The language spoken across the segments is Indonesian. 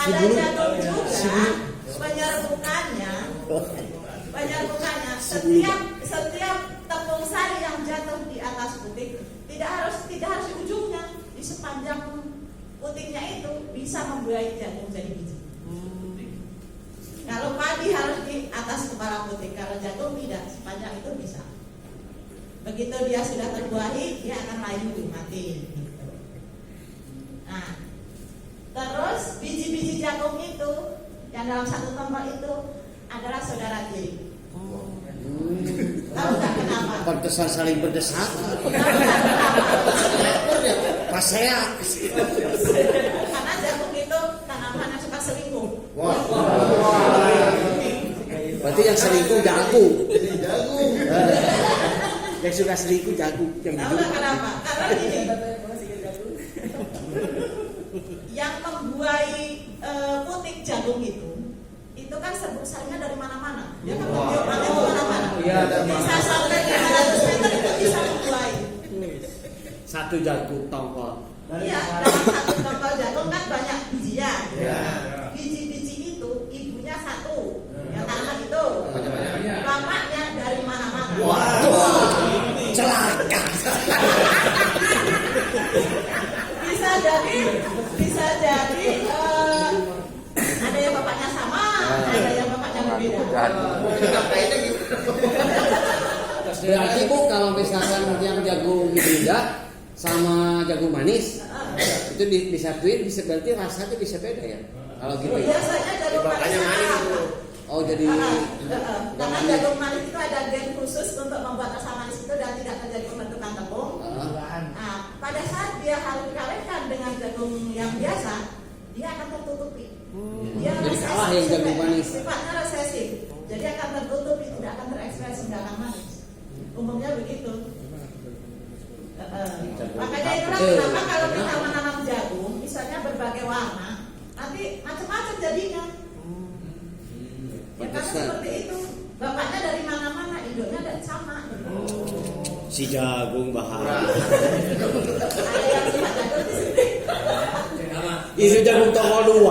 pada jagung juga penyerbukannya setiap tepung sari yang jatuh di atas putik tidak harus di ujungnya, di sepanjang putiknya itu bisa membuai jagung jadi biji. Kalau padi harus di atas kepala putik, kalau jagung tidak, sepanjang itu bisa. Begitu dia sudah terbuahi, dia akan layu mati. Gitu. Nah, terus biji-biji jagung itu yang dalam satu tombol itu adalah saudara tiri. Tahu nggak kenapa? Pantesan saling berdesak. Pas saya. Karena jagung itu tanaman yang suka selingkuh. Berarti yang selingkuh jagung. Yang suka selingkuh jagung. Tahu nggak kenapa? Karena gini, yang membuai putik jagung itu kan serbuk sarinya dari mana-mana. Dia kan bertiupannya ke mana-mana. Bisa sampai 500 meter itu bisa membuai. Satu jagung tongkol. Iya, dalam satu tongkol jagung kan banyak bijinya. Biji-biji itu ibunya satu, yang tanaman itu. Bapaknya dari mana-mana. Celaka. Bisa jadi ada yang bapaknya sama, ada yang bapaknya berbeda. Berarti Bu, kalau misalkan yang jagung hibrida sama jagung manis itu disatuin, bisa berarti rasanya bisa beda ya? Kalau gitu ya? Biasanya jagung manis itu. Oh jadi karena jagung manis itu ada gen khusus untuk membuat rasa manis itu dan tidak terjadi pembentukan tepung. Nah, pada saat dia harus dikawinkan dengan jagung yang biasa, dia akan tertutupi. Dia jadi kalah yang jagung manis. Sifatnya resesif, jadi akan tertutupi, tidak akan terekspresi, tidak akan manis. Umumnya begitu. Makanya itulah kenapa kalau kita menanam jagung, misalnya berbagai warna, nanti macam-macam jadinya. Ya karena seperti itu, bapaknya dari mana-mana, induknya dan sama. Si jagung bahaya. Ada yang sifat jagung di sini. Itu jagung tongkol 2.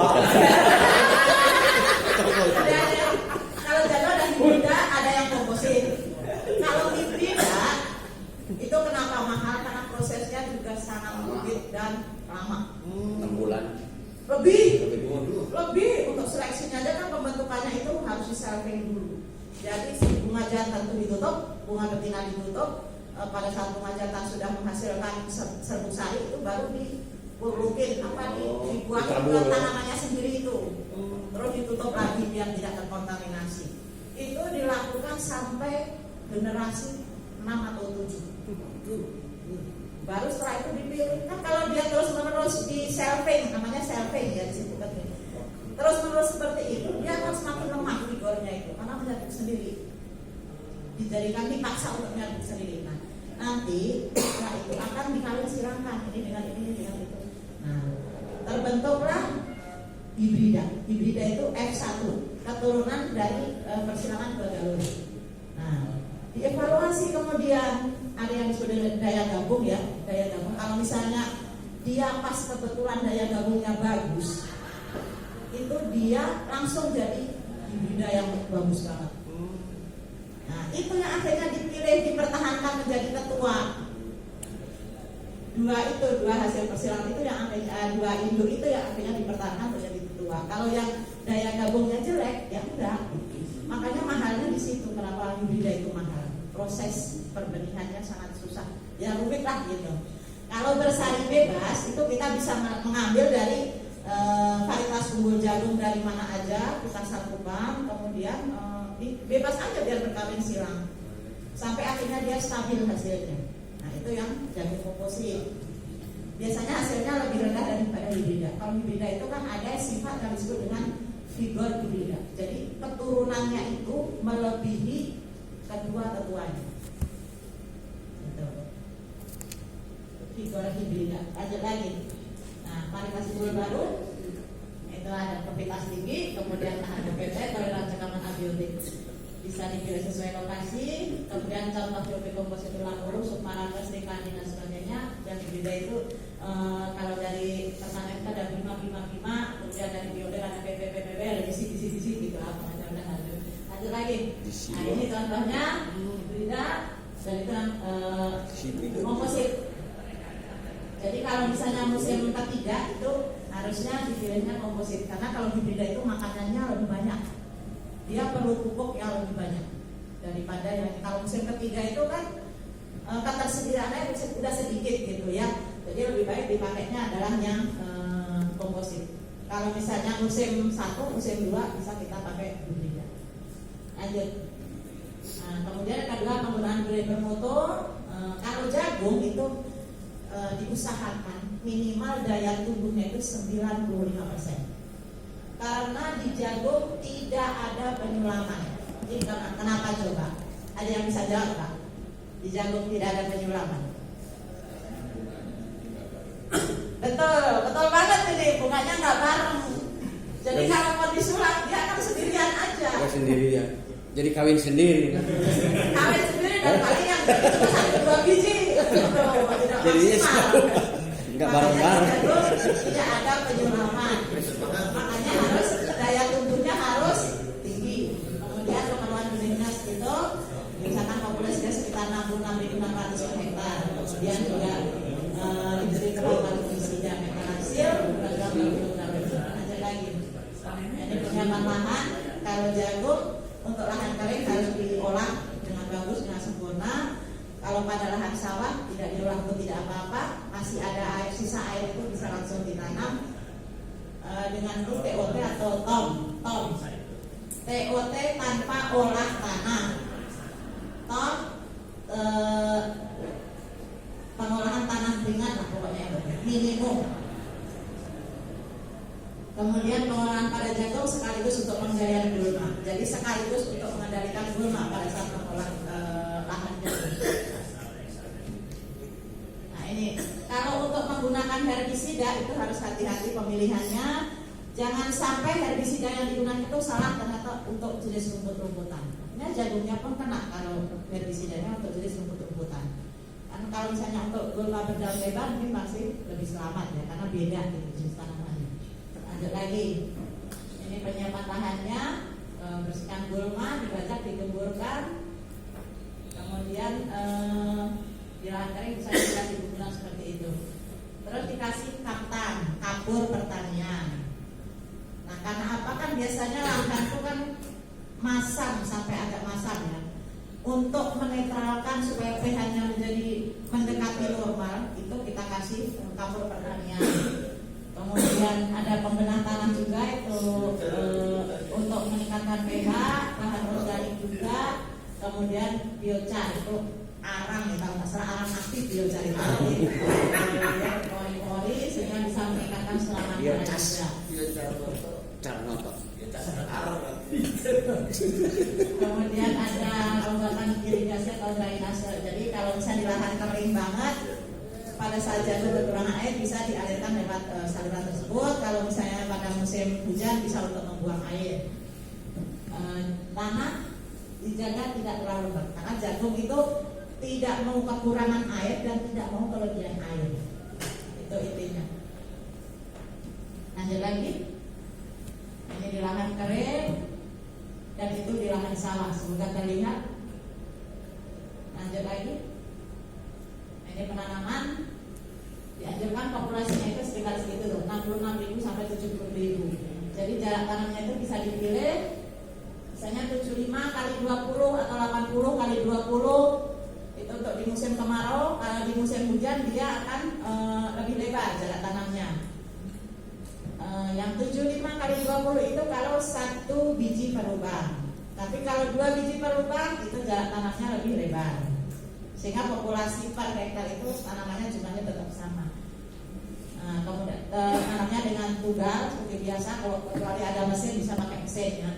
Kalau jagung ada hibrida, ada yang komposit. Kalau hibrida itu kenapa mahal? Karena prosesnya juga sangat rumit dan lama. 6 bulan. Lebih untuk seleksinya aja kan pembentukannya itu harus diselfing dulu. Jadi si bunga jantan itu ditutup, bunga betina ditutup. Pada saat bunga jantan sudah menghasilkan serbuk sari itu baru diburukin dibuat ke tanamannya sendiri itu. Terus ditutup lagi biar tidak terkontaminasi. Itu dilakukan sampai generasi 6 atau 7. Baru setelah itu dipilih. Kan kalau dia terus-menerus di selfing, namanya selfing ya disebutkan ini. Terus-menerus seperti itu, dia akan semakin lemah vigornya itu karena menyatu sendiri. Dijadikan dipaksa untuk menyatu sendiri. Nah, nanti setelah itu akan dikawin silangkan ini dengan itu. Nah, terbentuklah hibrida. Hibrida itu F1, keturunan dari persilangan Bagaluri. Nah, dievaluasi kemudian ada yang disebut dengan daya gabung ya, daya gabung. Kalau misalnya dia pas kebetulan daya gabungnya bagus, itu dia langsung jadi hibrida yang bagus banget. Nah, itu yang akhirnya dipilih dipertahankan menjadi ketua. Dua hasil persilangan itu yang akhirnya dua induk itu yang akhirnya dipertahankan menjadi ketua. Kalau yang daya gabungnya jelek, ya udah. Makanya mahalnya di situ. Kenapa hibrida itu mahal? Proses perbenihannya sangat susah, ya rumit lah gitu. Kalau bersari bebas itu kita bisa mengambil dari varietas unggul jagung dari mana aja, kita satukan, kemudian bebas aja biar berkawin silang sampai akhirnya dia stabil hasilnya. Nah itu yang jagung komposit. Biasanya hasilnya lebih rendah daripada hibrida. Kalau hibrida itu kan ada sifat yang disebut dengan vigor hibrida. Jadi keturunannya itu melebihi kedua-keduanya. Gitu. Vigor hibrida. Lanjut lagi. Nah, varietas unggul baru itu ada profitas tinggi, kemudian tahan DPP, toleransi cekaman abiotik, bisa dipilih sesuai lokasi, kemudian contoh biotik komposit tulang urus, subparameter, stikani dan sebagainya. Yang hibrida itu kalau dari pesan MK ada 555 kemudian dari bioder ada PPPPB, ada bisi gitu apa lanjut lagi. Nah ini contohnya hibrida dan itu komposit. Jadi kalau misalnya musim ketiga itu harusnya dipilihnya komposit karena kalau hibrida itu makanannya lebih banyak, dia perlu pupuk yang lebih banyak daripada yang kalau musim ketiga itu kan ketersediaannya sudah sedikit gitu ya. Jadi lebih baik dipakainya adalah yang komposit. Kalau misalnya musim 1, musim 2 bisa kita pakai hibrida. Lanjut. Nah, kemudian yang kedua penggunaan breeder mutu. Kalau jagung itu diusahakan minimal daya tumbuhnya itu 95%. Karena di jagung tidak ada penyulaman. Jadi kenapa coba? Ada yang bisa jawab Pak? Di jagung tidak ada penyulaman. Betul banget ini, bunganya nggak bareng. Jadi kalau mau disulam dia akan sendirian aja. Nggak sendirian. Jadi kawin sendiri. Kawin sendiri dan paling yang cuma 1-2 biji. Jadinya nggak bareng-bareng. Tidak ada penyulaman. Makanya harus daya tumbuhnya harus tinggi. Kemudian keperluan benihnya itu misalkan populasinya sekitar 66.600 per hektar. Kemudian juga diberi keperluan fungisida mekanisir beragam aja lagi. Ini penyiapan lahan kalau jagung untuk lahan kering harus diolah dengan bagus dengan sempurna. Kalau pada lahan sawah tidak diolah pun tidak apa-apa, masih ada air, sisa air itu bisa langsung ditanam dengan TOT atau TOM. TOT tanpa olah tanah. TOM pengolahan tanah ringan lah pokoknya minimum. Kemudian pengolahan pada jagung sekaligus untuk pengendalian gulma. Jadi sekaligus untuk mengendalikan gulma pada saat mengolah lahan jagung. Nah ini kalau untuk menggunakan herbisida itu harus hati-hati pemilihannya. Jangan sampai herbisida yang digunakan itu salah ternyata untuk jenis rumput-rumputan. Ini jagungnya pun kena kalau herbisidanya untuk jenis rumput-rumputan. Karena kalau misalnya untuk gulma berdaun lebar ini masih lebih selamat ya karena beda gitu jenis tanamannya. Lanjut lagi. Ini penyiapan lahannya, bersihkan gulma, dibajak, digemburkan. Kemudian di lahan kering bisa dikasih bubulan seperti itu. Terus dikasih kaptan, kapur pertanian. Nah karena apa kan biasanya lahan itu kan masam sampai agak masam ya. Untuk menetralkan supaya pH-nya menjadi mendekati normal itu kita kasih kapur pertanian. Kemudian ada pembenah tanah juga itu untuk meningkatkan pH, bahan organik juga. Kemudian biochar itu arang ya, kalau nggak salah arang aktif biochar itu. Kemudian pori-pori sehingga bisa meningkatkan keselamatan juga. Kemudian ada pembuatan irigasi atau drainase. Jadi kalau misalnya di lahan kering banget pada saat jagung kekurangan air bisa dialirkan lewat saluran tersebut. Kalau misalnya pada musim hujan bisa untuk membuang air. Tanah dijaga tidak terlalu lembab karena jagung itu tidak mau kekurangan air dan tidak mau kelebihan air. Itu intinya. Lanjut lagi. Ini di lahan kering dan itu di lahan sawah. Semoga terlihat. Lanjut lagi. Ini penanaman dianjurkan populasinya itu sekitar segitu tuh 66.000 sampai 70.000. Jadi jarak tanamnya itu bisa dipilih misalnya 75 kali 20 atau 80 kali 20 itu untuk di musim kemarau. Kalau di musim hujan dia akan lebih lebar jarak tanamnya. Yang 75 kali 20 itu kalau 1 biji per lubang. Tapi kalau 2 biji per lubang itu jarak tanamnya lebih lebar. Sehingga populasi per hektar itu tanamannya jumlahnya tetap sama. Kemudian tanamnya dengan tugal seperti biasa. Kalau kecuali ada mesin bisa pakai mesin ya.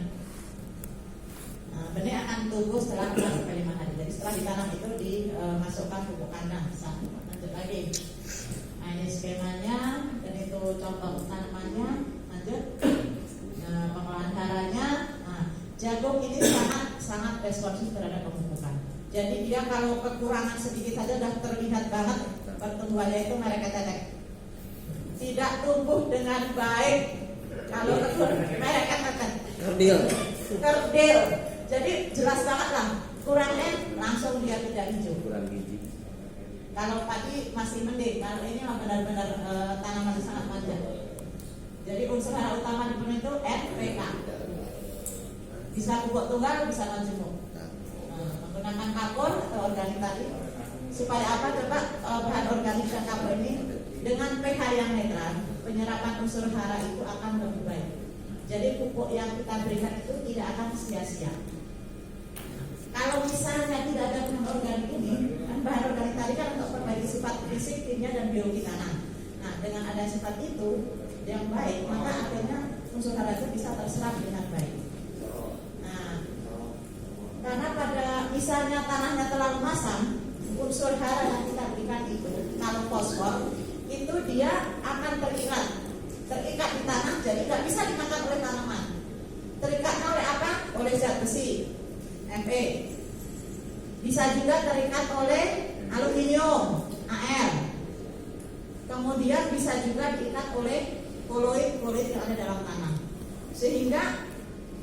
Benih akan tumbuh setelah 4-5 hari. Jadi setelah ditanam itu dimasukkan pupuk kandang. Lanjut lagi. Nah ini skemanya dan itu contoh tanamannya. Lanjut. Pengolahan caranya. Nah, jagung ini sangat responsif terhadap pemupukan. Jadi dia kalau kekurangan sedikit saja sudah terlihat banget pertumbuhannya itu mereka tetek. Tidak tumbuh dengan baik Kalau telur merek kan Kerdil. kerdil. Jadi jelas banget lah. Kurang langsung dia tidak hijau. Kurang gizi. Kalau padi masih mending. Kalau ini mah benar-benar tanaman sangat manja. Jadi unsur hara utama di pohon itu NPK. Bisa pupuk tunggal, bisa majemuk. Menggunakan kapur atau organik tadi. Supaya apa? Coba bahan organik dan kapur ini dengan pH yang netral, penyerapan unsur hara itu akan lebih baik. Jadi pupuk yang kita berikan itu tidak akan sia-sia. Kalau misalnya tidak ada bahan organik ini, kan bahan organik tadi kan untuk perbaiki sifat fisik, kimia dan biologi tanah. Nah, dengan ada sifat itu yang baik, maka akhirnya unsur hara itu bisa terserap dengan baik. Nah, karena pada misalnya tanahnya terlalu masam, unsur hara yang kita berikan itu, kalau fosfor itu dia akan terikat di tanah, jadi nggak bisa dimakan oleh tanaman. Terikatnya oleh apa? Oleh zat besi, Fe. Bisa juga terikat oleh aluminium, Al. Kemudian bisa juga diikat oleh koloid yang ada dalam tanah. Sehingga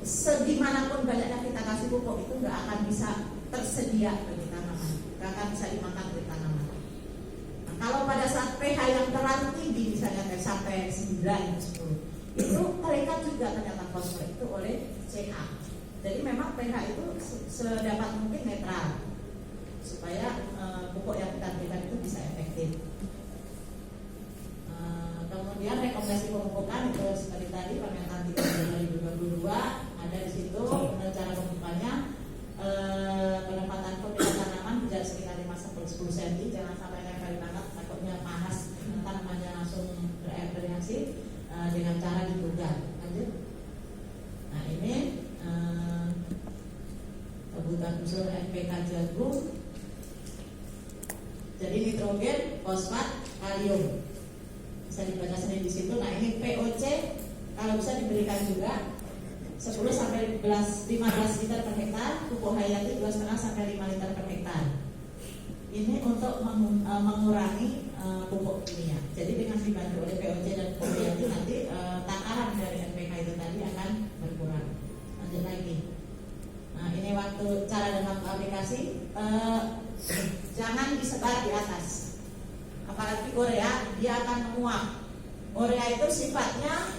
segimanapun banyaknya kita kasih pupuk itu nggak akan bisa tersedia bagi tanaman, nggak akan bisa dimakan oleh tanaman. Nah, kalau pada saat pH yang terlalu tinggi, misalnya sampai 9, 10, itu terikat juga ternyata fosfor itu oleh Ca. Jadi memang pH itu sedapat mungkin netral supaya pupuk yang kita berikan itu bisa efektif. Kemudian rekomendasi pemupukan itu seperti tadi Permentan 3 2022 ada di situ. Cara pemupukannya penempatan pembeda tanaman jarak sekitar 5-10 cm, jangan sampai nempel banget, takutnya panas tanamannya langsung bereaksi dengan cara dibugar. Lanjut. Nah ini kebutuhan unsur NPK jagung. Jadi nitrogen, fosfat, kalium. Bisa dibaca sendiri di situ. Nah ini POC kalau bisa diberikan juga 10 sampai 15 liter per hektar, pupuk hayati 2,5 sampai 5 liter per hektar. Ini untuk mengurangi pupuk kimia. Jadi dengan dibantu oleh POC dan pupuk hayati nanti takaran dari NPK itu tadi akan berkurang. Lanjut lagi. Nah ini waktu cara dan waktu aplikasi, jangan disebar di atas. Apalagi urea, dia akan menguap. Urea itu sifatnya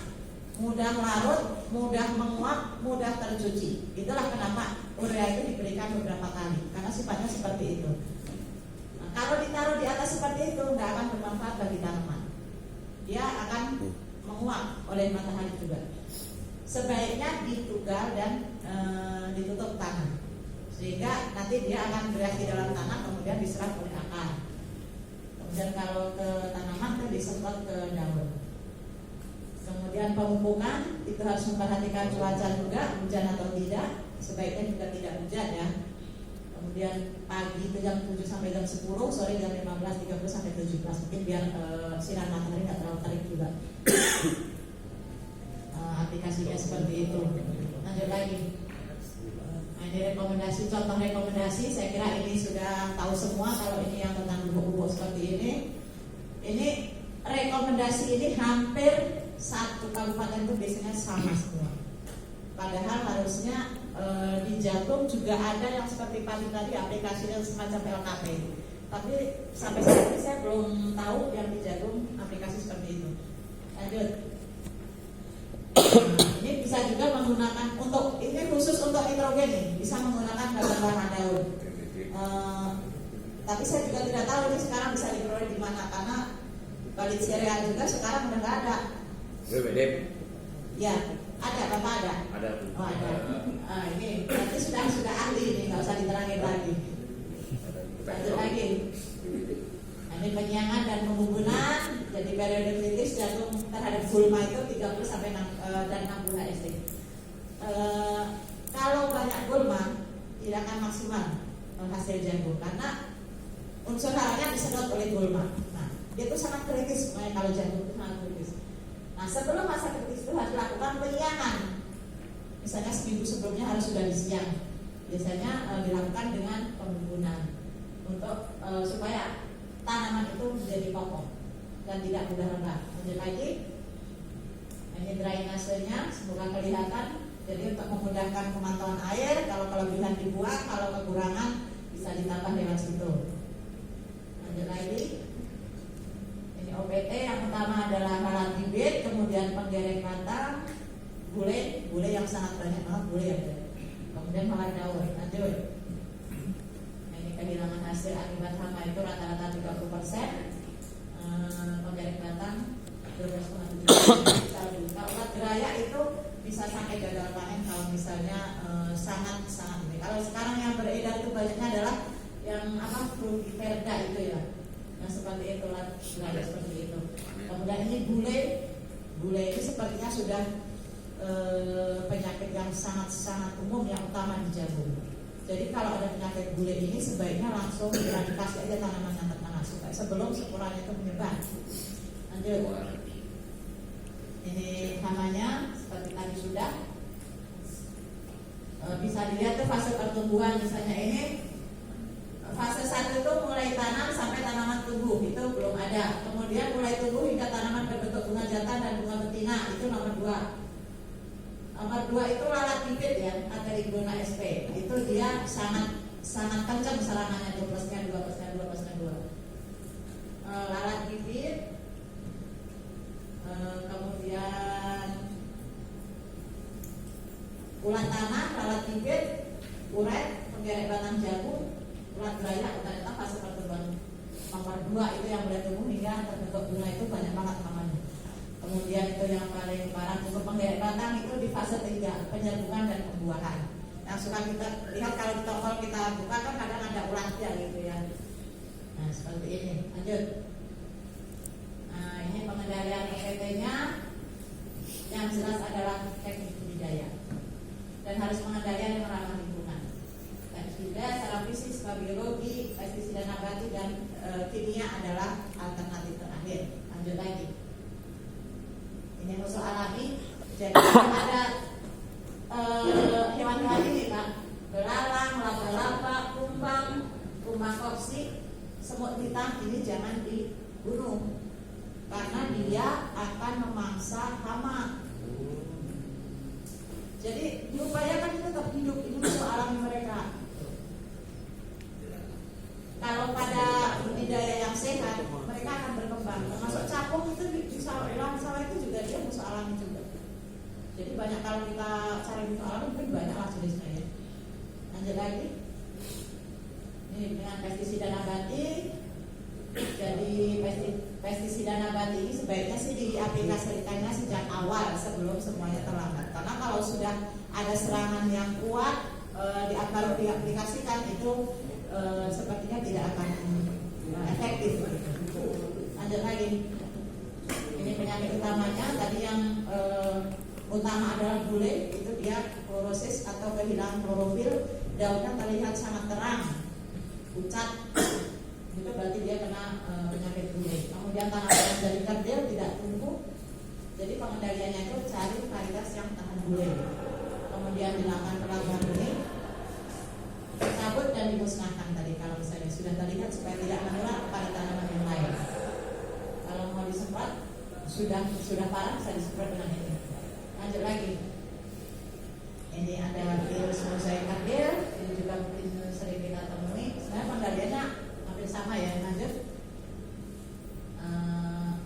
mudah larut, mudah menguap, mudah tercuci. Itulah kenapa urea itu diberikan beberapa kali, karena sifatnya seperti itu. Nah, kalau ditaruh di atas seperti itu, nggak akan bermanfaat bagi tanaman. Dia akan menguap oleh matahari juga. Sebaiknya ditugal dan ditutup tanah, sehingga nanti dia akan bereaksi dalam tanah, kemudian diserap oleh akar. Dan kalau ke tanaman itu disemprot ke daun. Kemudian pemupukan itu harus memperhatikan cuaca juga, hujan atau tidak. Sebaiknya juga tidak hujan ya. Kemudian pagi itu jam 7 sampai jam 10, sore jam 15.30 sampai 17. Mungkin biar sinar matahari nggak terlalu terik juga. Aplikasinya seperti itu. Lanjut lagi. Nah, ini rekomendasi, contoh rekomendasi. Saya kira ini sudah tahu semua. Kalau ini yang tentang pupuk seperti ini. Ini rekomendasi ini hampir satu kabupaten itu biasanya sama semua. Padahal harusnya di jagung juga ada yang seperti padi tadi aplikasinya semacam LKP. Tapi sampai saat ini saya belum tahu yang di jagung aplikasi seperti itu. Lanjut. Ini bisa juga menggunakan untuk ini khusus untuk nitrogen nih, bisa menggunakan bahan warna daun. Tapi saya juga tidak tahu ini sekarang bisa diperoleh di mana, karena balit sereal juga sekarang udah nggak ada. BBD. Ya, ada Bapak ada. Ada. Oh ada. Ini berarti sudah ahli ini, nggak usah diterangin lagi. Lanjut lagi. Ini penyiangan dan pembubunan. Jadi periode kritis jagung terhadap gulma itu 30 sampai 60 HSD. Kalau banyak gulma tidak akan maksimal hasil jagung karena unsur haranya disedot oleh gulma. Nah, itu sangat kritis kalau jagung itu sangat kritis. Nah, sebelum masa kritis itu harus dilakukan penyiangan. Misalnya seminggu sebelumnya harus sudah disiang. Biasanya dilakukan dengan pembubunan untuk supaya tanaman itu menjadi kokoh dan tidak mudah retak. Lanjut lagi. Ini drainasenya semoga kelihatan. Jadi untuk memudahkan pemantauan air, kalau kelebihan dibuang, kalau kekurangan bisa ditambah lewat situ. Lanjut lagi. Ini OPT yang pertama adalah lalat bibit, kemudian penggerek batang, bule yang sangat banyak banget bule ya. Kemudian malah daun. Lanjut. Ini kehilangan hasil akibat hama itu rata-rata 30%. Penggerek batang 12,7%. Kalau ulat geraya itu bisa sampai gagal panen kalau misalnya sangat ini. Kalau sekarang yang beredar itu banyaknya adalah yang frugiperda itu ya, yang seperti itu lah, seperti itu. Kemudian ini bule itu sepertinya sudah penyakit yang sangat umum yang utama di jagung. Jadi kalau ada penyakit bule ini sebaiknya langsung dieradikasi aja tanaman yang terkena supaya sebelum sporannya itu menyebar. Lanjut. Ini hamanya seperti tadi sudah bisa dilihat tuh fase pertumbuhan. Misalnya ini fase 1 itu mulai tanam sampai tanaman tumbuh, itu belum ada. Kemudian mulai tumbuh hingga tanaman berbentuk bunga jantan dan bunga betina, itu nomor 2. Nomor 2 itu lalat bibit ya, Aterigona sp. Itu dia sangat kencang serangannya tuh, plusnya 2. Lalat bibit. Kemudian ulat tanah, lalat bibit, uret, penggerek batang jagung, ulat geraya, ternyata fase pertumbuhan nomor 2 itu yang mulai tumbuh hingga terbentuk bunga, itu banyak banget namanya. Kemudian itu yang paling parah untuk penggerek batang itu di fase 3, penyerbukan dan pembuahan. Yang suka kita lihat kalau di toko kita buka kan kadang ada ulatnya gitu ya. Nah seperti ini. Lanjut. Nah ini pengendalian OPT-nya yang jelas adalah teknik budidaya dan harus pengendalian yang ramah lingkungan. Teknik budidaya secara fisik, biologi, pestisida nabati dan kimia adalah alternatif terakhir. Lanjut lagi. Ini musuh alami. Jadi ada hewan-hewan ini Pak, belalang, laba-laba, kumbang kopsi, semut hitam ini jangan dibunuh karena dia akan memangsa hama. Jadi diupayakan itu tetap hidup, ini musuh alami mereka. Kalau pada budidaya yang sehat, mereka akan berkembang. Termasuk capung itu di sawah itu juga dia musuh alami juga. Jadi banyak kalau kita cari musuh alami mungkin banyak lah jenisnya ya. Lanjut lagi. Ini dengan pestisida nabati. Jadi pestisida nabati ini sebaiknya sih diaplikasikannya sejak awal sebelum semuanya terlambat. Karena kalau sudah ada serangan yang kuat baru diaplikasikan itu sepertinya tidak akan efektif. Lanjut lagi. Ini penyakit utamanya tadi yang utama adalah bule, itu dia klorosis atau kehilangan klorofil, daunnya terlihat sangat terang, pucat. Itu berarti dia kena penyakit bule. Kemudian tanaman dari kerdil tidak tumbuh. Jadi pengendaliannya itu cari varietas yang tahan bule. Kemudian dilakukan perlakuan benih, dicabut dan dimusnahkan tadi kalau misalnya sudah terlihat supaya tidak menular kepada tanaman yang lain. Kalau mau disemprot sudah parah bisa disemprot dengan ini. Lanjut lagi. Ini ada virus mosaik kardil, ini juga mungkin sering kita temui. Sebenarnya pengendaliannya hampir sama ya. Lanjut.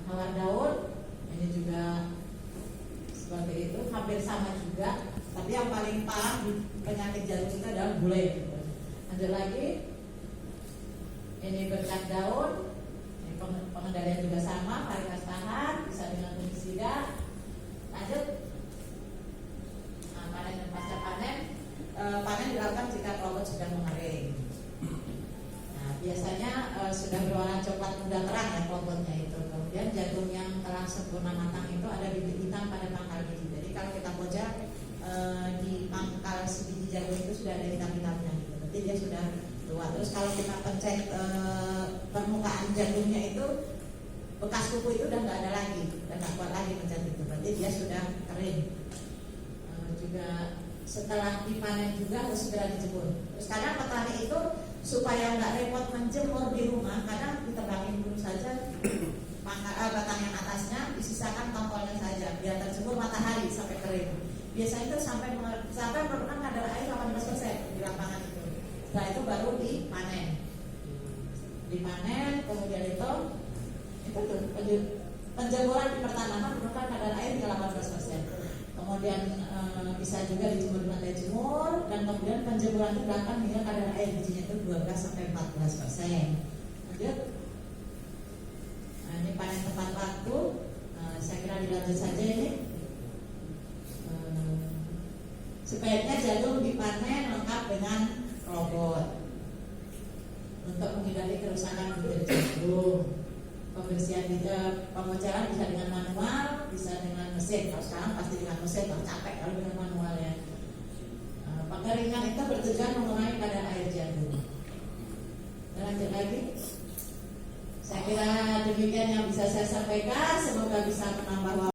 Hawar daun, ini juga seperti itu, hampir sama juga. Tapi yang paling parah di penyakit jagung itu adalah bule. Lanjut lagi. Ini bercak daun. Ini pengendalian juga sama, varietas tahan, bisa dengan fungisida. Lanjut. Panen dan pasca panen. Panen dilakukan jika kelompok sudah mengering. Nah, biasanya sudah berwarna coklat muda terang ya kelompoknya itu. Kemudian jagung yang telah sempurna matang itu ada bibit hitam pada pangkal biji. Jadi kalau kita pojok di pangkal si biji jagung itu sudah ada hitam-hitamnya gitu. Berarti dia sudah tua. Terus kalau kita pencet permukaan jagungnya itu bekas kuku itu udah nggak ada lagi, udah nggak kuat lagi pencet itu. Berarti dia sudah kering. Juga setelah dipanen juga harus segera dijemur. Terus kadang petani itu supaya nggak repot menjemur di rumah, kadang ditebangin dulu saja batang yang atasnya, disisakan tongkolnya saja. biar terjemur matahari sampai kering. Biasanya itu sampai memerlukan kadar air 18% di lapangan itu. Setelah itu baru dipanen. Kemudian itu tuh penjemuran di pertanaman memerlukan kadar air 18%. Kemudian bisa juga dijemur di lantai jemur, dan kemudian penjemuran itu dilakukan hingga kadar air bijinya itu 12-14%. Lanjut. Nah, ini panen tepat waktu. Saya kira dilanjut saja ini. Sebaiknya jagung dipanen lengkap dengan robot untuk menghindari kerusakan bibir jagung. Pembersihan pemocaran bisa dengan manual, bisa dengan mesin. Kalau sekarang pasti dengan mesin, kalau capek kalau dengan manual ya. Pengeringan itu bertujuan mengurangi kadar air jagung. Dan lanjut lagi. Saya kira demikian yang bisa saya sampaikan. Semoga bisa menambah